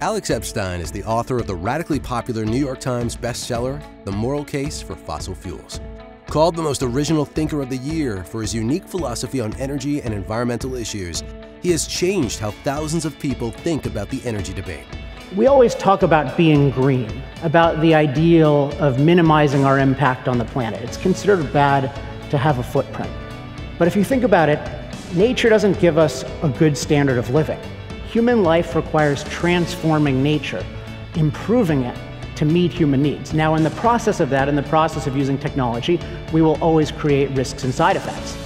Alex Epstein is the author of the radically popular New York Times bestseller, The Moral Case for Fossil Fuels. Called the most original thinker of the year for his unique philosophy on energy and environmental issues, he has changed how thousands of people think about the energy debate. We always talk about being green, about the ideal of minimizing our impact on the planet. It's considered bad to have a footprint. But if you think about it, nature doesn't give us a good standard of living. Human life requires transforming nature, improving it to meet human needs. Now, in the process of that, in the process of using technology, we will always create risks and side effects.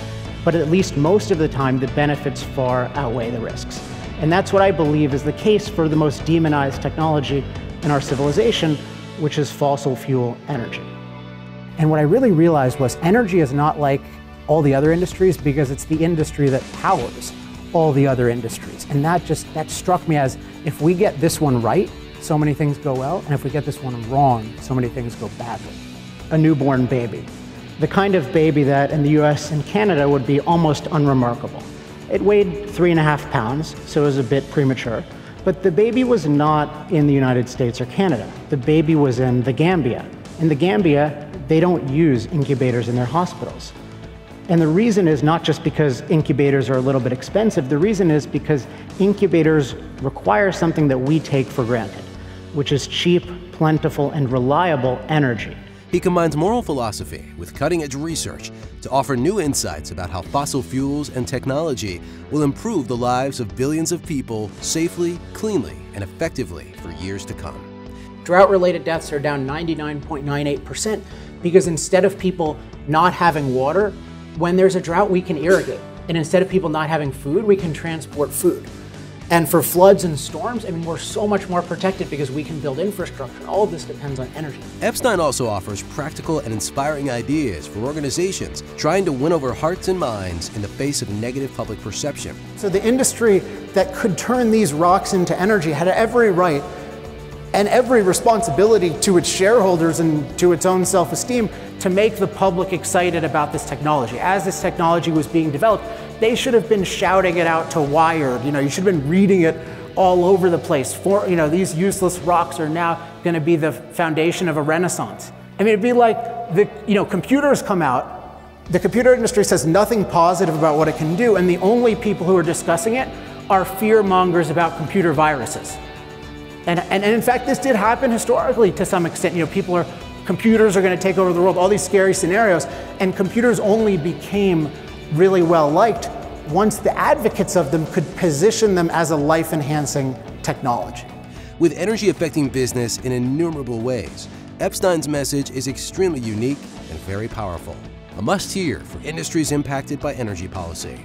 But at least most of the time, the benefits far outweigh the risks. And that's what I believe is the case for the most demonized technology in our civilization, which is fossil fuel energy. And what I really realized was energy is not like all the other industries because it's the industry that powers all the other industries. And that struck me as, if we get this one right, so many things go well, and if we get this one wrong, so many things go badly. A newborn baby. The kind of baby that in the US and Canada would be almost unremarkable. It weighed 3.5 pounds, so it was a bit premature. But the baby was not in the United States or Canada. The baby was in the Gambia. In the Gambia, they don't use incubators in their hospitals. And the reason is not just because incubators are a little bit expensive, the reason is because incubators require something that we take for granted, which is cheap, plentiful, and reliable energy. He combines moral philosophy with cutting-edge research to offer new insights about how fossil fuels and technology will improve the lives of billions of people safely, cleanly, and effectively for years to come. Drought-related deaths are down 99.98% because instead of people not having water, when there's a drought, we can irrigate. And instead of people not having food, we can transport food. And for floods and storms, I mean, we're so much more protected because we can build infrastructure. All of this depends on energy. Epstein also offers practical and inspiring ideas for organizations trying to win over hearts and minds in the face of negative public perception. So the industry that could turn these rocks into energy had every right and every responsibility to its shareholders and to its own self-esteem to make the public excited about this technology. As this technology was being developed, they should have been shouting it out to Wired. You should have been reading it all over the place. These useless rocks are now going to be the foundation of a renaissance. I mean, it'd be like computers come out, the computer industry says nothing positive about what it can do, and the only people who are discussing it are fear mongers about computer viruses. And in fact, this did happen historically to some extent. Computers are going to take over the world, all these scary scenarios, and computers only became really well liked once the advocates of them could position them as a life-enhancing technology. With energy affecting business in innumerable ways, Epstein's message is extremely unique and very powerful. A must-hear for industries impacted by energy policy.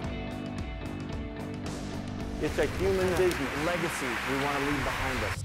It's a human legacy we want to leave behind us.